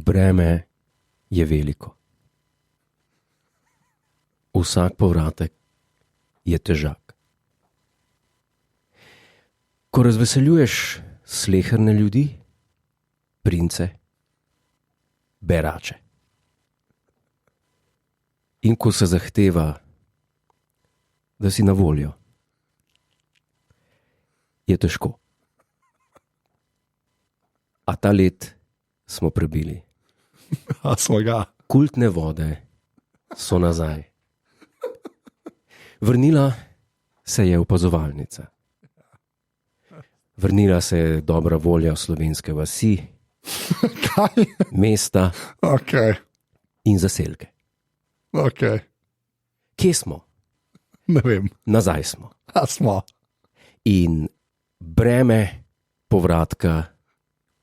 breme je veliko. Vsak povratek je težak. Ko razveseljuješ sleherne ljudi, prince, berače. In ko se zahteva, da si na voljo, je težko. A ta let smo prebili. A smo ga. Kultne vode so nazaj. Vrnila se je opazovalnica. Vrnila se je dobra volja v slovenske vasi, mesta in zaselke. Kje smo? Ne vem. Nazaj smo. A smo. In breme povratka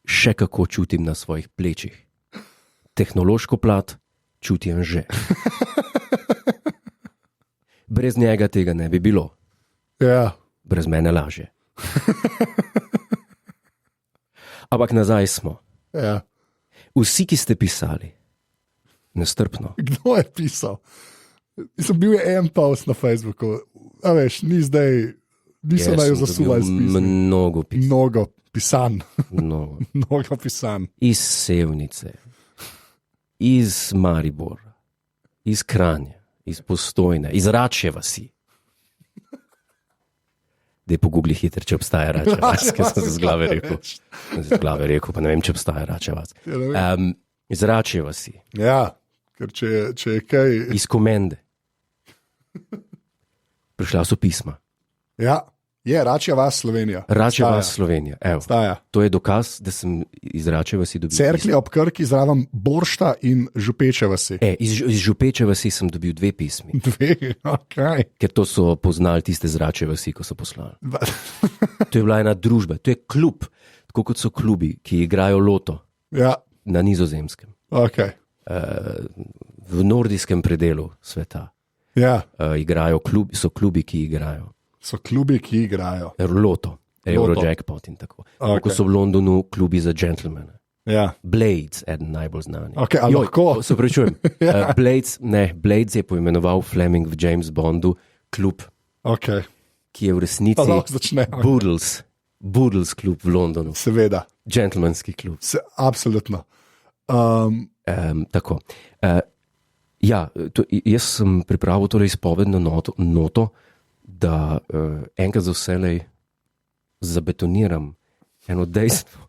še kako čutim na svojih plečih. Tehnološko plat čutim že. Brez njega tega ne bi bilo. Ja. Brez mene lažje. Ampak nazaj smo. Ja. Vsi, ki ste pisali, nestrpno. Kdo je pisal? Bil je en post na Facebooku, a veš, ni zdaj, niso naj zasuvali s pismi. Mnogo pisan. Mnogo pisan. Iz Sevnice, iz Maribora, iz Kranja, iz Postojne, iz Račje vasi. Dej pogugli hitro, če obstaja Račja vas, ker sem se z glave rekel. Z glave rekel, pa ne vem, če obstaja Račja vas. Iz Račje vasi. Ja, ker če je kaj... Iz Komende. Prišla so pisma. Ja, je Račja vas Slovenija. Račja vas Slovenija, evo. Staja. To je dokaz, da sem iz Račje vasi dobil Cerklje ob Krki, zraven Boršta in Župeče vasi. Iz Župeče vasi sem dobil 2 pismi. 2, okej. Ker to so poznali tiste z Račje vasi, ko so poslali. To je bila ena družba, to je klub, tako kot so klubi, ki igrajo loto na Nizozemskem. Okay. V nordijskem predelu sveta. Igrajo klubi, so klubi, ki igrajo. So klubi, ki igrajo. Loto, Eurojackpot in tako. Ko so v Londonu klubi za gentlemane. Ja. Blades, eden najbolj znani. Lahko. Se pravičujem. Blades je poimenoval Fleming v James Bondu klub, ki je v resnici Boodles klub v Londonu. Seveda. Gentlemanski klub. Absolutno. Tako. Jaz sem pripravil torej izpovedno noto, da enkrat za vselej zabetoniram eno dejstvo,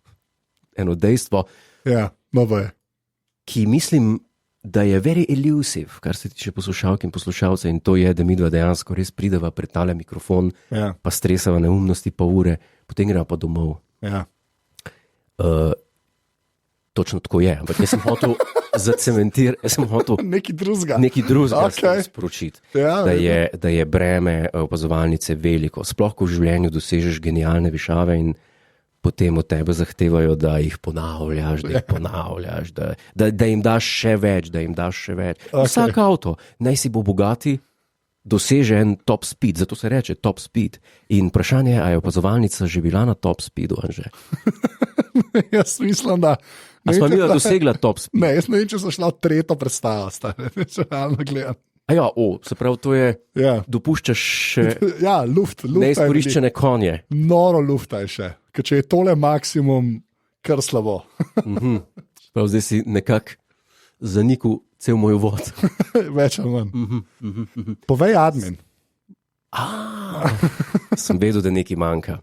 ki mislim, da je very elusive, kar se tiče poslušalk in poslušalcev, in to je, da midva dejansko res prideva pred tale mikrofon, pa stresava neumnosti pa ure, potem greva pa domov. Točno tako je, ampak jaz sem hotel zacementirati, jaz sem hotel nekaj drugega sporočiti, da je breme opazovalnice veliko, sploh ko v življenju dosežeš genialne višave in potem od tebe zahtevajo, da jih ponavljaš, da jim daš še več, Vsak avto, naj si bo bogati, doseže en top speed, zato se reče top speed. In vprašanje je, a je opazovalnica že bila na top speedu, Anže? Jaz mislim, da... A smo mi dosegla top speed? Ne, jaz ne vem, če so šla v 3. predstavo, če realno gledam. Se pravi, to je, dopuščaš še neizkoriščene konje. Noro lufta je še, ker če je tole maksimum, kar slabo. Prav, zdaj si nekako zanikal cel moj uvod. Več ali manj. Povej admin. Sem vedel, da nekaj manjka.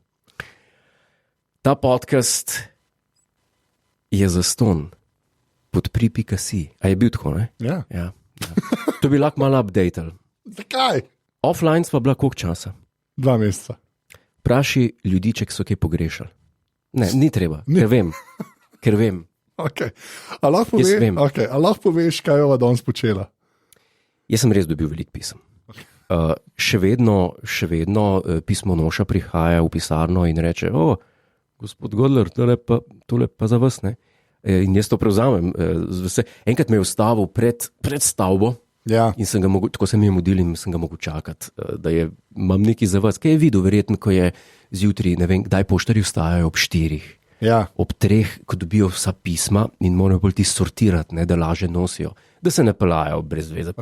Ta podcast je zastonj podpri.si. A je bil tako, ne? Ja. To bi lahko malo updateal. Zakaj? Offline sva bila koliko časa? 2 meseca. Praši ljudi, če so kaj pogrešali. Ne, ni treba, ker vem. A lahko poveš, kaj je ova danes počela? Jaz sem res dobil veliko pisem. Še vedno pismo noša prihaja v pisarno in reče, gospod Godler, tole pa za vas, ne? In jaz to prevzamem. Enkrat me je ustavil pred stavbo in sem ga mogel, tako se mi je mudil in sem ga mogel čakati, da imam nekaj za vas. Kaj je videl, verjetno, ko je zjutraj, ne vem, kdaj poštarji vstajajo ob 4. ob 3, ko dobijo vsa pisma in morajo bolj ti sortirati, ne, da laže nosijo, da se ne pelajo brez veze.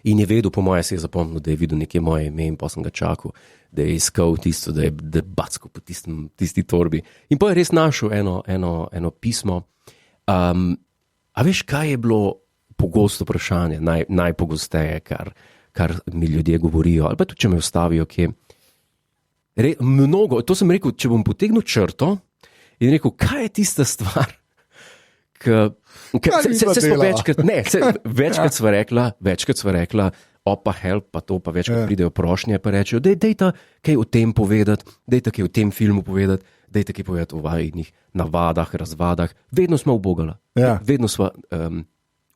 In je vedel, po moje se je zapomnil, da je videl nekje moje ime in pa sem ga čakal, da je iskal tisto, da je backo po tisti torbi. In pa je res našel eno pismo. A veš, kaj je bilo pogosto vprašanje, najpogosteje, kar mi ljudje govorijo, ali pa tudi, če me vstavijo, kje. Mnogo, to sem rekel, če bom potegnil črto in rekel, kaj je tista stvar, večkrat sva rekla, opa, help, pa to, pa večkrat pridejo prošnje, pa rečejo, dejta kaj o tem povedati, dejta kaj o tem filmu povedati, dejta kaj povedati o vajnih navadah, razvadah. Vedno smo ubogala. Vedno smo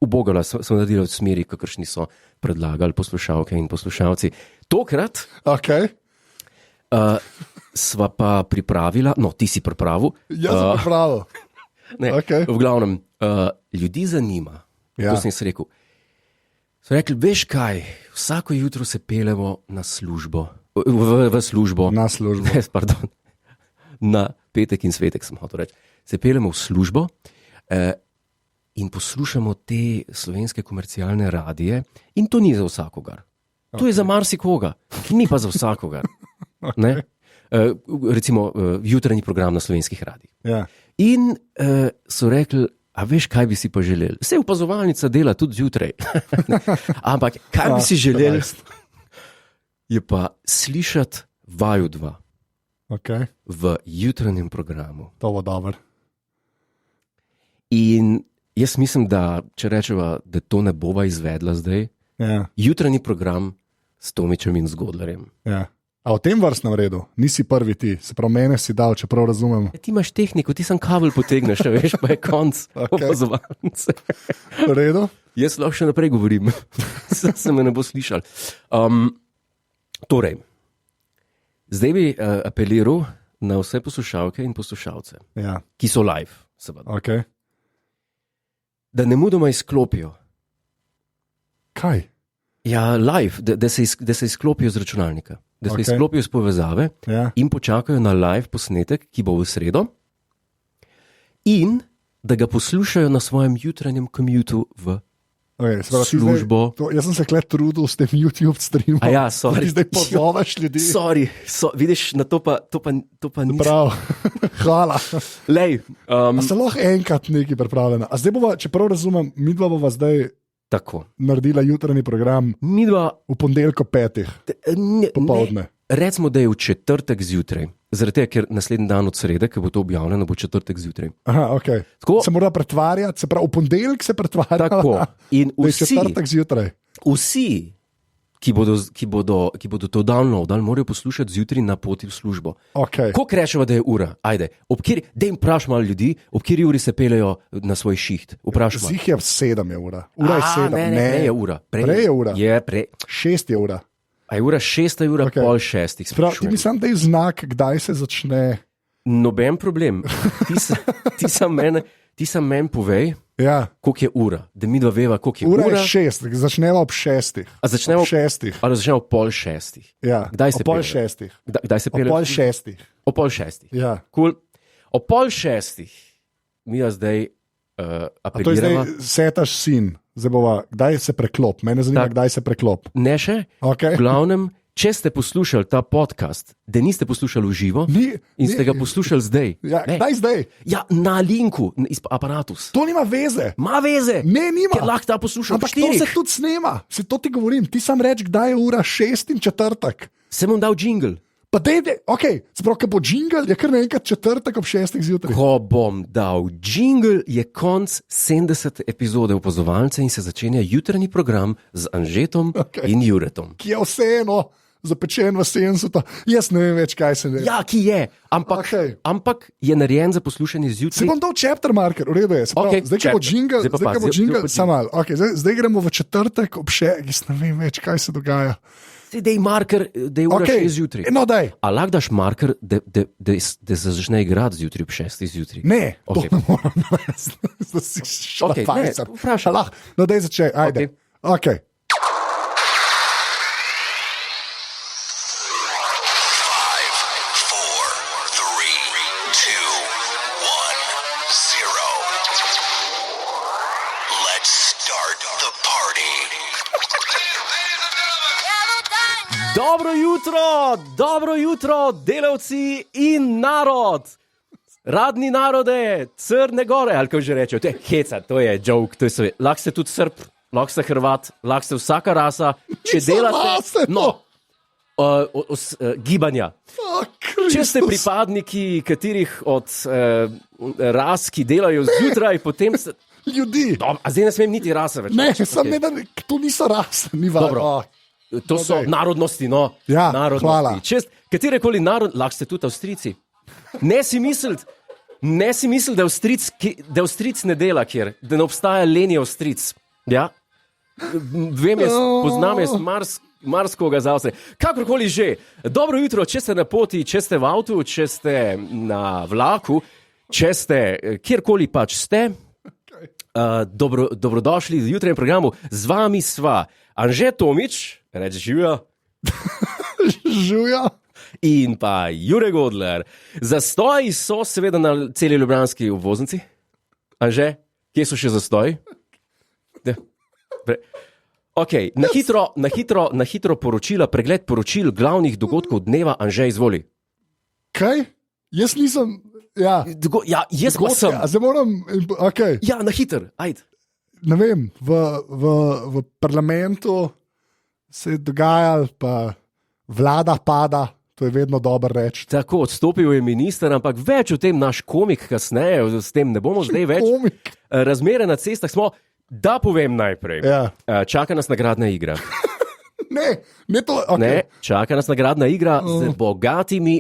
ubogala, smo naredili v smeri, kakršni so predlagali poslušalke in poslušalci. Tokrat sva pa pripravila, no, ti si pripravil. Jaz sem pripravil. V glavnem, ljudi zanima, to sem jaz rekel. So rekli, veš kaj, vsako jutro se peljemo na službo, v službo. Na službo. Pardon, na petek in svetek sem hotel reči. Se peljemo v službo in poslušamo te slovenske komercialne radije in to ni za vsakogar. To je za marsikoga, ni pa za vsakogar. Recimo jutranji program na slovenskih radijih. In so rekli, a veš, kaj bi si pa želeli? Vse opazovalnica dela tudi zjutraj. Ampak kaj bi si želeli, je pa slišati vaju 2 v jutranjem programu. To bo dobro. In jaz mislim, da če rečeva, da to ne bova izvedla zdaj, jutranji program s Tomičem in z Godlerjem. A v tem vrstnem redu nisi prvi ti, se pravi mene si dal, če prav razumem. Ti imaš tehniko, ti sam kabel potegneš, veš, pa je konc opazovalnice. V redu? Jaz lahko še naprej govorim, se me ne bo slišal. Torej, zdaj bi apeliral na vse poslušalke in poslušalce, ki so live, seveda. Da nemudoma izklopijo. Kaj? Ja, live, da se izklopijo z računalnika. Da se izklopijo z povezave in počakajo na live posnetek, ki bo v sredo, in da ga poslušajo na svojem jutranjem commutu v službo. Jaz sem se trudil s tem YouTube streamom. Sorry. Zdaj pozoveš ljudi. Sorry, vidiš, na to pa nisem. Prav, hvala. Lej. A se lahko enkrat nekaj pripravljena. A zdaj bova, če prav razumem, midva bova zdaj naredila jutranji program v ponedeljko 5. popoldne. Recimo, da je v četrtek zjutraj, zaradi tega, ker naslednji dan od srede, ki bo to objavljeno, bo četrtek zjutraj. Tako, se mora pretvarjati, se pravi, v ponedeljek se pretvarja. Tako. In da je četrtek zjutraj. Vsi, ki bodo to downloadali, morajo poslušati zjutraj na poti v službo. Koliko rečeva, da je ura? Ajde, da jim vprašam malo ljudi, ob kateri uri se peljejo na svoj šiht. Zih je 7 je ura. Ura je 7. Ne, je ura. Prej je ura. 6 je ura. A je ura 6, je ura pol 6. Ti mi sam daj znak, kdaj se začne. Noben problem. Ti sam meni povej, koliko je ura, da mi dva veva, koliko je ura. Ura je 6, začneva ob 6. A začneva ob 6? Ali začneva ob pol 6? Kdaj se ob pol 6. Kdaj se pelje? Ob pol 6. Ob pol 6. Cool. Ob pol 6. Mi jo zdaj apeliramo. A to je zdaj setaš sin. Zdaj bova, kdaj se preklop? Mene zanima, kdaj se preklop. Ne še. V glavnem, če ste poslušali ta podcast, da niste poslušali v živo in ste ga poslušali zdaj. Kdaj zdaj? Ja, na linku, iz aparatus. To nima veze. Ma veze. Ne, nima. Ker lahko ta poslušal. Ampak to se tudi snema. Se to ti govorim. Ti sam reči, kdaj je ura 6 in četrtek. Sem vam dal jingle. Pa sprav, ko bo jingle, je kar naenkrat četrtek ob 6 zjutraj. Ko bom dal jingle, je konc 70 epizode Opazovalnice in se začenja jutranji program z Anžetom in Juretom. Ki je vseeno zapečen v 70. Jaz ne vem več, kaj se ne. Ja, ki je, ampak je narejen za poslušanje zjutraj. Se bom dal chapter marker, v redu je. Zdaj, ko bo jingle, samo malo. Zdaj gremo v četrtek ob 6, jaz ne vem več, kaj se dogaja. Dej marker, da je ura 6 zjutraj. No, daj. A lahko daš marker, da se začne igrati zjutraj ob 6 zjutraj? Ne, to ne moram narediti. Da si šlafajcer. Vprašaj. No, daj začej, ajde. Okay. start the party. Dobro jutro, delavci in narod. Radni narode, Crne Gore, ali kako že rečejo, to je heca, to je joke, to je sve. Lahko ste tudi Srb, lahko ste Hrvat, lahko ste vsaka rasa, če delate gibanja. Če ste pripadniki katerih od ras, ki delajo zjutraj, potem ste... Ljudi. A zdaj ne smem niti rase več. Ne, samo eden, to niso rase, ni važno. To so narodnosti, no. Ja, narodnosti. hvala. Katerekoli narod, lahko ste tudi Avstrijci. Ne si misliti, da Avstrijc ne dela kjer, da ne obstaja leni Avstrijc. Ja? Vem, poznam marskoga za vse. Kakorkoli že, dobro jutro, če ste na poti, če ste v avtu, če ste na vlaku, če ste kjerkoli pač ste, dobrodošli v jutranjem programu. Z vami sva Anže Tomič, reči živijo. Živijo. In pa Jure Godler. Zastoji so seveda na celi ljubljanski obvoznici. Anže, kje so še zastoji? Okay, na hitro poročila, pregled poročil glavnih dogodkov dneva. Anže, izvoli. Kaj? Jaz nisem... Ja, jaz pa sem. Zdaj moram... Okay. Ja, na hiter, ajde. Ne vem, v parlamentu se je dogajalo, pa vlada pada. To je vedno dobro reči. Tako, odstopil je minister, ampak več o tem naš komik kasneje, s tem ne bomo zdaj več. Komik. Razmere na cestah smo, da povem najprej. Ja. Čaka nas nagradna igra. Ne to, okay. Ne, čaka nas nagradna igra z bogatimi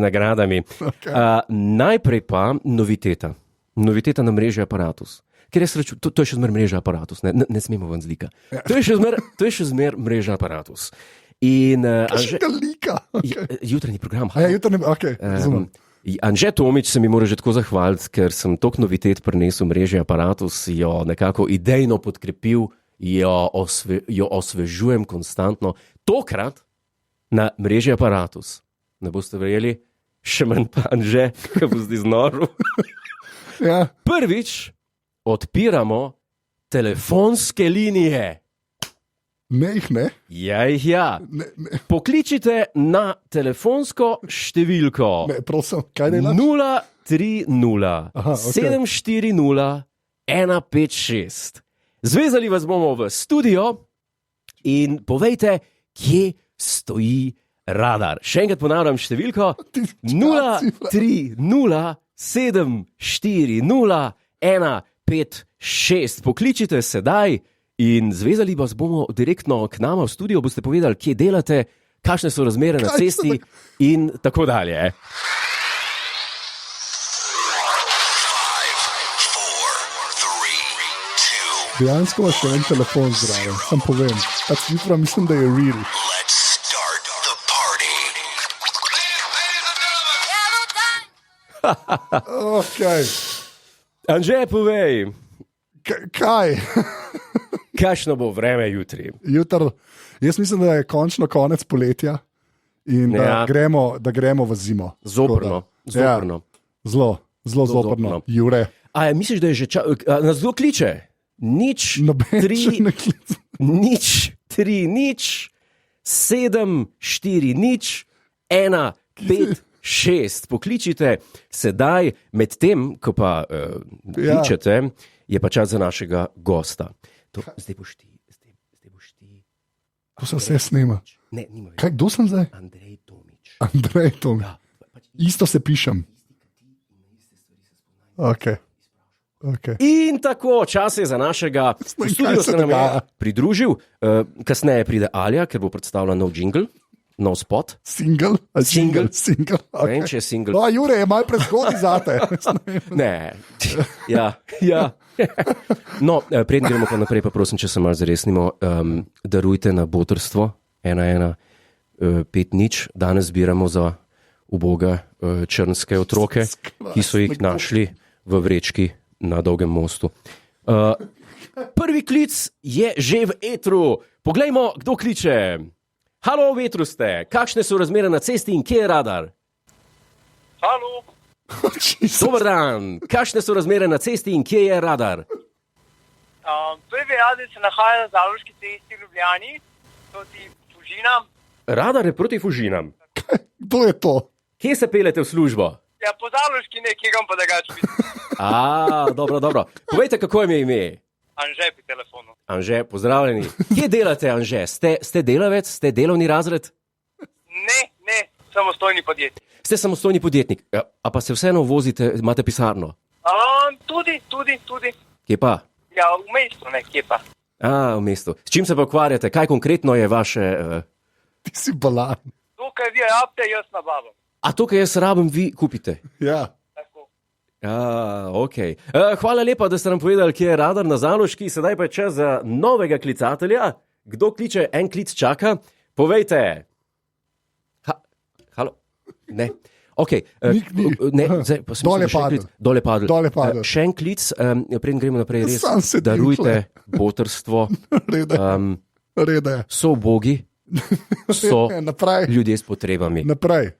nagradami. Okay. Najprej pa noviteta. Noviteta na mreži Aparatus. Ker to je še zmer mreža Aparatus, ne smemo ven zlika. Ja. To je še zmer mreža Aparatus. In Anže lika. Okay. Jutranji program. Okay. Anže Tomič se mi mora že tako zahvaliti, ker sem toliko novitet prinesel mreži Aparatus, jo nekako idejno podkrepil, jo osvežujem konstantno. Tokrat na mreži Aparatus, ne boste verjeli, še manj pa Anže, ki bo zdaj znoril. Ja. Prvič odpiramo telefonske linije. Ne. Ja. Ne. Pokličite na telefonsko številko. Ne, prosim, kaj delaš? 030 740 156. Zvezali vas bomo v studio in povejte, kje stoji radar. Še enkrat ponavljam številko 030 740 156. Pokličite sedaj in zvezali vas bomo direktno k nama v studio. Boste povedali, kje delate, kakšne so razmere na cesti in tako dalje. 5, 4, 3, 2. Dejansko imaš še en telefon zraven, sam povem. Jutro mislim, da je real. Let's start the party. Okay. Anže, povej. Kaj? Kakšno bo vreme jutri? Jaz mislim, da je končno konec poletja in da gremo v zimo. Zoprno. Ja, zelo zoprno. Jure. A misliš, da je že čas? Nas kdo kliče? Nič, 3, 7, 4, 1, 5, 6. Pokličite sedaj, med tem, ko pa kličete, je pa čas za našega gosta. Zdaj boš ti. To se vse snema. Ne, nima več. Kaj, kdo sem zdaj? Andrej Tomič. Ja, isto se pišem. Okay. In tako, čas je za našega studio, se nam je pridružil. Kasneje pride Alja, ker bo predstavila nov jingle, nov spot. Single. Okay. Če je single. Jure, je malo prezgodaj zate. Ne, ja. No, preden gremo pa naprej, pa prosim, če se malo zaresnimo, darujte na botrstvo 1150. Danes zbiramo za uboga črnske otroke, ki so jih našli v vrečki na Dolgem mostu. Prvi klic je že v etru. Poglejmo, kdo kliče. Halo, v etru ste. Kakšne so razmere na cesti in kje je radar? Halo. Dober dan. Kakšne so razmere na cesti in kje je radar? Prvi radar se nahaja na Zaloški cesti v Ljubljani, proti Fužinam. Radar je proti Fužinam. Kdo je to? Kje se pelete v službo? Ja, po Zaloški nekje, kam pa da ga čutim. Dobro. Povejte, kako je ime? Anže pri telefonu. Anže, pozdravljeni. Kje delate, Anže? Ste delavec? Ste delovni razred? Ne, samostojni podjetnik. Ste samostojni podjetnik, a pa se vseeno vozite, imate pisarno? Tudi. Kje pa? Ja, v mestu, kje pa. V mestu. S čim se pa ukvarjate? Kaj konkretno je vaše... Ti si balan. To, kaj vi rabite, jaz nabavim. A to, kaj jaz rabim, vi kupite? Ja. Tako. Ok. Hvala lepa, da ste nam povedali, kje je radar na Zaloški. Sedaj pa je čas za novega klicatelja. Kdo kliče, en klic čaka. Povejte. Halo? Ne. Ok. Dole padel. Še en klic, preden gremo naprej, res darujte botrstvo. Rede. So ubogi, so ljudje s potrebami. Naprej.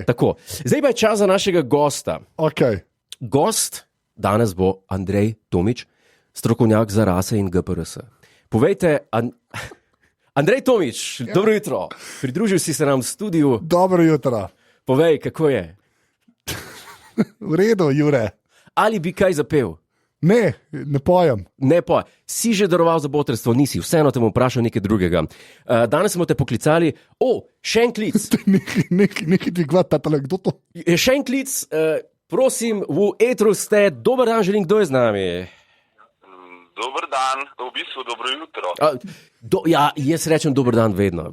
Tako. Zdaj pa je čas za našega gosta. Okay. Gost danes bo Andrej Tomič, strokovnjak za rase in GPRS. Povejte, Andrej Tomič, dobro jutro. Pridružil si se nam v studiu. Dobro jutro. Povej, kako je? V redu, Jure. Ali bi kaj zapel? Ne pojem. Ne pojem. Si že daroval za botrstvo? Nisi, vseeno te bom vprašal nekaj drugega. Danes smo te poklicali. Še en klic. Nekaj dvigvat, tatale, kdo to? Še en klic, prosim, v etru ste. Dober dan, želim, kdo je z nami? Dober dan, v bistvu dobro jutro. Jaz rečem dober dan vedno.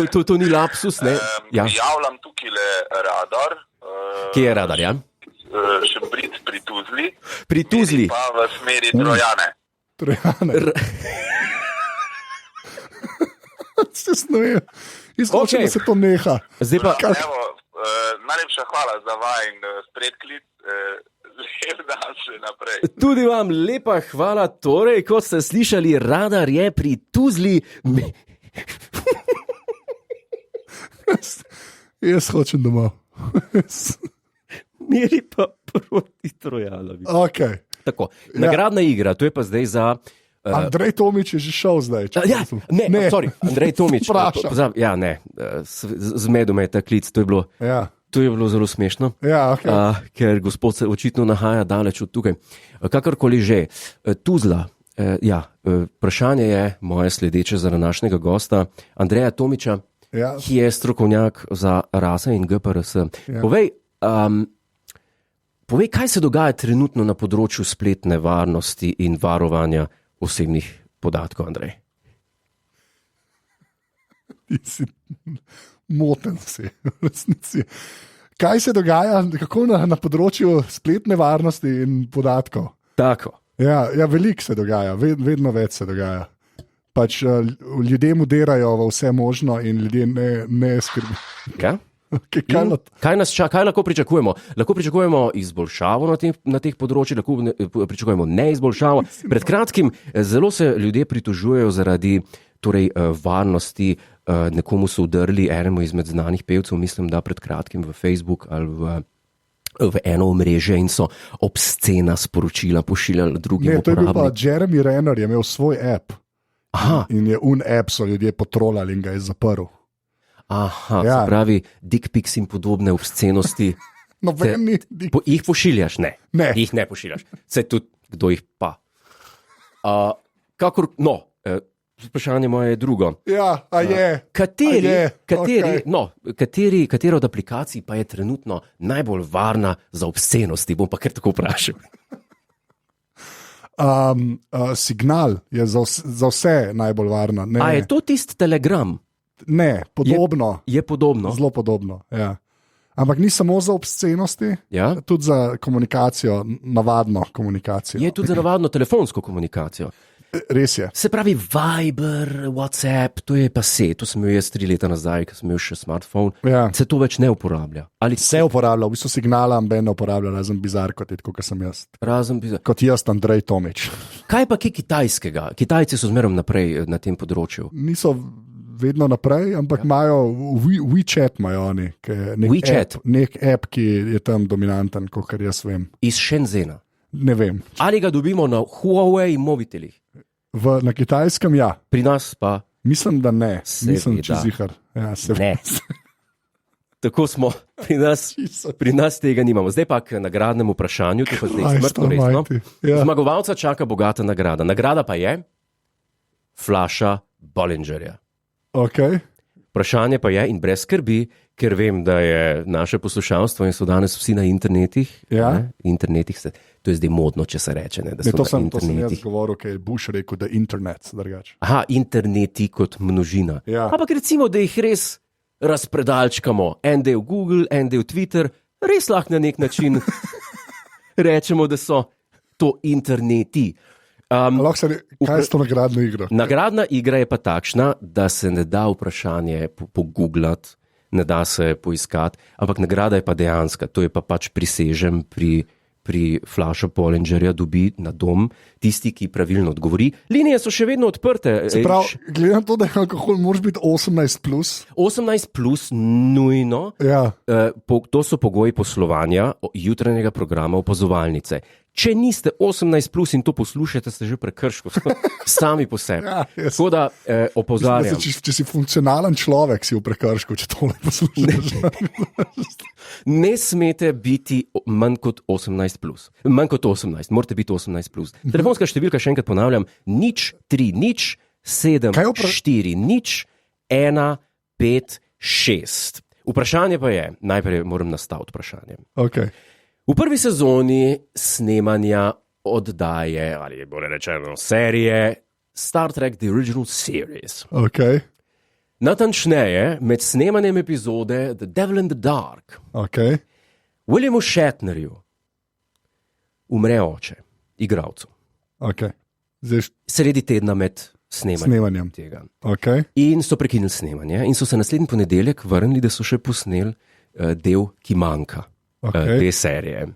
To ni lapsus, ne? Javljam tukaj le radar. Kje je radar, ja? Šembrit pri Tuzli. Pri Tuzli? Pa v smeri Trojane. Se snoje. Izhočem, da se to neha. Zdaj pa... Najlepša hvala za vajen predklic. Lep dan še naprej. Tudi vam lepa hvala. Torej, kot ste slišali, radar je pri Tuzli. Jaz hočem domov. Meri pa proti Trojanovi. Okay. Tako, nagradna igra, to je pa zdaj za... Andrej Tomič je že šel zdaj. Andrej Tomič. Zmedel me je ta klic, to je bilo... Ja. To je bilo zelo smešno, ker gospod se očitno nahaja daleč od tukaj. Kakorkoli že, Tuzla, vprašanje je moje sledeče za današnjega gosta, Andreja Tomiča, ki je strokovnjak za rase in GPRS. Ja. Povej, kaj se dogaja trenutno na področju spletne varnosti in varovanja osebnih podatkov, Andrej? Moten si, v resnici. Kaj se dogaja, kako na področju spletne varnosti in podatkov? Tako. Ja, veliko se dogaja, vedno več se dogaja. Pač ljudje mudirajo v vse možno in ljudje ne skrbijo. Ja? Kaj lahko pričakujemo? Lahko pričakujemo izboljšavo na teh področjih, lahko pričakujemo neizboljšavo. Pred kratkim zelo se ljudje pritožujejo zaradi varnosti. Nekomu so udrli, enemu izmed znanih pevcev, mislim, da pred kratkim v Facebook ali v eno omrežje in so obscena sporočila pošiljali drugim uporabnikom. To je bil pa Jeremy Renner, je imel svoj app. Aha. In je app so ljudje potrolali in ga je zaprl. Aha, se pravi, dick pics in podobne obscenosti. Jih pošiljaš? Ne. Jih ne pošiljaš. Se tudi, kdo jih pa. Vprašanje moje je drugo. Katera od aplikacij pa je trenutno najbolj varna za obscenosti? Bom pa kar tako vprašal. Signal je za vse najbolj varna. A je to tisti Telegram? Ne, podobno. Je podobno? Zelo podobno, ja. Ampak ni samo za obscenosti, tudi za komunikacijo, navadno komunikacijo. Je tudi za navadno telefonsko komunikacijo. Res je. Se pravi Viber, WhatsApp, to je pa to sem imel jaz 3 leta nazaj, ko sem imel še smartphone, se to več ne uporablja. Se uporablja, v bistvu signala ben ne uporablja, razen bizar, kot sem jaz. Kot jaz, Andrej Tomič. Kaj pa kaj kitajskega? Kitajci so zmerom naprej na tem področju. Niso vedno naprej, ampak imajo WeChat, imajo oni. WeChat? Nek app, ki je tam dominanten, kot jaz vem. Iz Shenzhena? Ne vem. Ali ga dobimo na Huawei mobitelih? Na Kitajskem ja. Pri nas pa. Mislim, da ne. Nisem Seveda. čez zihar. Ja, Ne. Tako smo, pri nas tega nimamo. Zdaj pa k nagradnemu vprašanju, to je pa zdaj smrtno resno. Ja. Zmagovalca čaka bogata nagrada. Nagrada pa je flaša Bollingerja. Okay. Vprašanje pa je, in brez skrbi, ker vem, da je naše poslušalstvo in so danes vsi na internetih. Ja. Internetih to je zdaj modno, če se reče. Ne, da so To sem internetih. jaz govoril, ker je Bush rekel, da je internet drugače. Aha, interneti kot množina. Ja. Ampak recimo, da jih res razpredalčkamo. En del Google, en del Twitter, res lahko na nek način rečemo, da so to interneti. Kaj je to nagradna igra? Nagradna igra je pa takšna, da se ne da vprašanje pogooglati, ne da se poiskati, ampak nagrada je pa dejanska. To je pa pač prisežem pri flašu Bollingerja dobi na dom tisti, ki pravilno odgovori. Linije so še vedno odprte. Glede na to, da je alkohol, moraš biti 18+. 18+, nujno. Ja. To so pogoji poslovanja jutranjega programa Opazovalnice. Če niste 18+ in to poslušate, ste že prekrško, sami po sebi. Ja, tako da opozarjam. Če si funkcionalen človek, si v prekršku, če tole poslušaš. Ne smete biti manj kot 18+. Manj kot 18, morate biti 18+. Telefonska številka, še enkrat ponavljam, 030 740 156. Vprašanje pa je, najprej moram nastaviti vprašanje. Okay. V prvi sezoni snemanja oddaje, ali bolje rečeno serije, Star Trek The Original Series. Okay. Natančneje, med snemanjem epizode The Devil in the Dark, Okay. Williamu Shatnerju umre oče, igralcu. Okay. Zdaj, Sredi tedna med snemanjem tega. Okay. In so prekinili snemanje in so se naslednji ponedeljek vrnili, da so še posneli del, ki manjka. Okay. Te serije.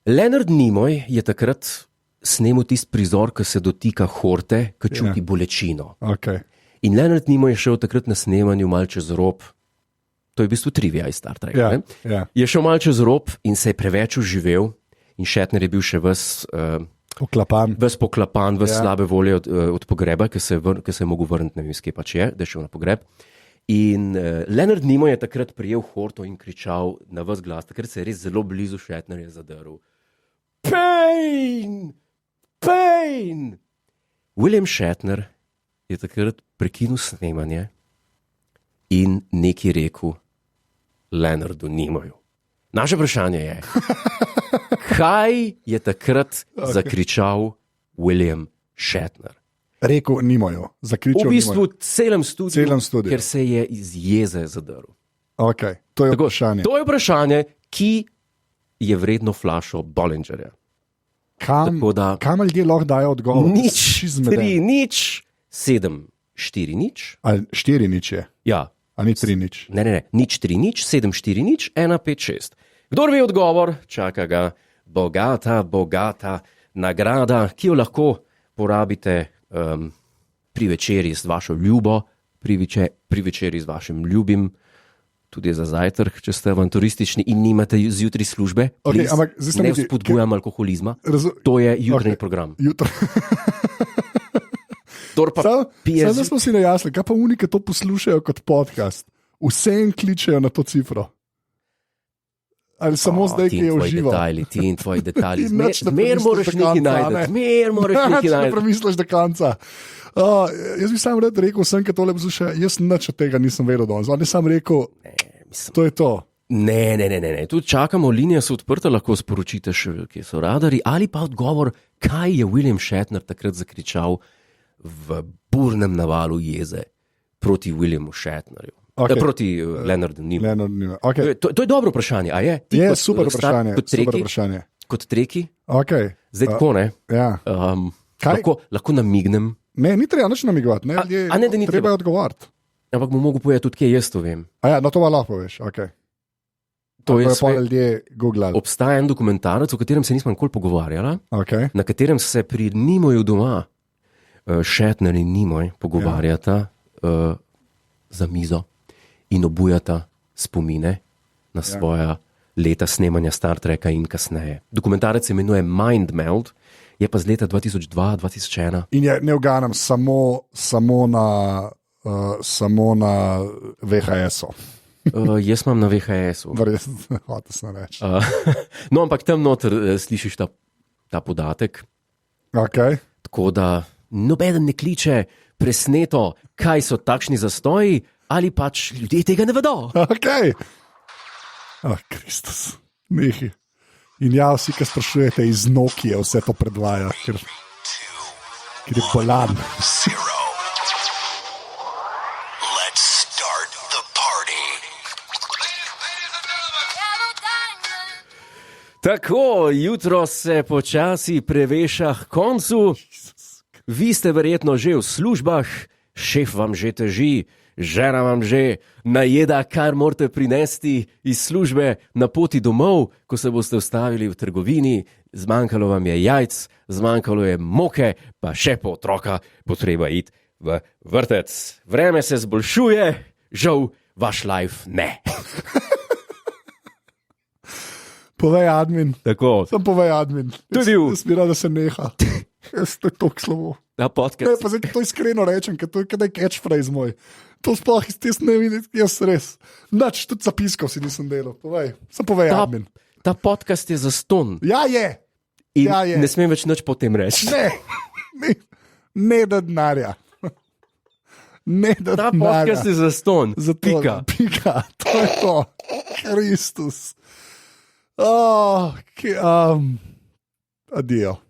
Leonard Nimoy je takrat snemal tisti prizor, ki se dotika horte, ki čuti bolečino. Okay. In Leonard Nimoy je šel takrat na snemanju mal čez rob, to je v bistvu trivia iz Star Treka. Ja. Je šel mal čez rob in se je preveč uživel in Shatner je bil še ves poklapan, ves slabe volje od pogreba, ki se je mogel vrniti, ne vem, skje pač je, da je šel na pogreb. In Leonard Nimoy je takrat prijel horto in kričal na ves glas, takrat se je res zelo blizu Shatnerja zadrl. Pain! Pain! William Shatner je takrat prekinil snemanje in nekaj rekel Leonardu Nimoyu. Naše vprašanje je, kaj je takrat zakričal William Shatner? Rekel Nimoyu, zakričal v bistvu Nimoyu. celem studiu, ker se je iz jeze zadrl. Okay. To je vprašanje. To je vprašanje, ki je vredno flašo Bollingerja. Kam ljudje lahko dajo odgovor? 0-3-0-7-4-0. Ali 4-0 je? Ja. Ali ni 3-0? Ne. 0-3-0-7-4-0-1-5-6. Kdor ve odgovor, čaka ga bogata nagrada, ki jo lahko porabite pri večeri z vašo ljubo, pri večeri z vašim ljubim, tudi za zajtrk, če ste avanturistični in nimate zjutraj službe. Okay, ne vzpodbujam alkoholizma. To je jutranji program. Zdaj smo si najjasni, kaj pa unike to poslušajo kot podcast. Vse jim kličejo na to cifro. Ali samo zdaj, ki je uživo. Ti in tvoji detajli. Zmer moraš nekaj najti. Ne premisliš do konca. Jaz bi sam rad rekel, vsem, ki tole posluša, jaz nič od tega nisem vedel danes. On je sam rekel, to je to. Ne. Tu čakamo, linije so odprte, lahko sporočite še, kje so radarji, ali pa odgovor, kaj je William Shatner takrat zakričal v burnem navalu jeze proti Williamu Shatnerju. Okay. Proti Leonardu Nimoyu. Okay. To je dobro vprašanje, a je? Je super vprašanje. Kot treki? Okay. Zdaj tako, ne? Ja. Lahko namignem. Ne, ni treba nič namigovati. Treba je odgovoriti. Ampak bom mogel povedati tudi, kje jaz to vem. No to pa lahko poveš, okay. To je pa ljudje googlali. Obstaja en dokumentarec, o katerem se nismo nikoli pogovarjali, okay. Na katerem se pri Nimoyu doma Shatner in Nimoy pogovarjata za mizo in obujata spomine na svoja leta snemanja Star Treka in kasneje. Dokumentarec se imenuje Mind Meld, je pa z leta 2002-2001. In je neuganem samo na VHS-u. Jaz imam na VHS-u. Hotel sem reči. No, ampak tam noter slišiš ta podatek. Okay. Tako da nobeden ne kliče presneto, kaj so takšni zastoji, ali pač ljudje tega ne vedo. Okay. Kristus, nehi. In ja, vsi, ki sprašujete iz Nokije, vse to predvaja, ker je bolan. Let's start the party. Tako, jutro se počasi preveša k koncu. Vi ste verjetno že v službah, šef vam že teži, žena vam že najeda, kar morate prinesti iz službe na poti domov, ko se boste ustavili v trgovini, zmanjkalo vam je jajc, zmanjkalo je moke, pa še po otroka bo treba iti v vrtec. Vreme se zboljšuje, žal vaš life ne. Povej admin. Tako. Sam povej admin. Tudi v. Jaz bi rad, da se neha. Jaz to je toliko slabo. Na podcast. Ne, pa zdaj to iskreno rečem, ker to je kaj catchphrase moj. To sploh iz ne vidim, jaz res. Nač, tudi zapiskal si nisem delal. Povej, sam povej admin. Ta podcast je zastonj. Ja je. In ja je. Ne smem več nič potem reči. Ne da denarja. Ne da Ta denarja. podcast je zastonj. Pika. Pika, to je to. Kristus. Adijo.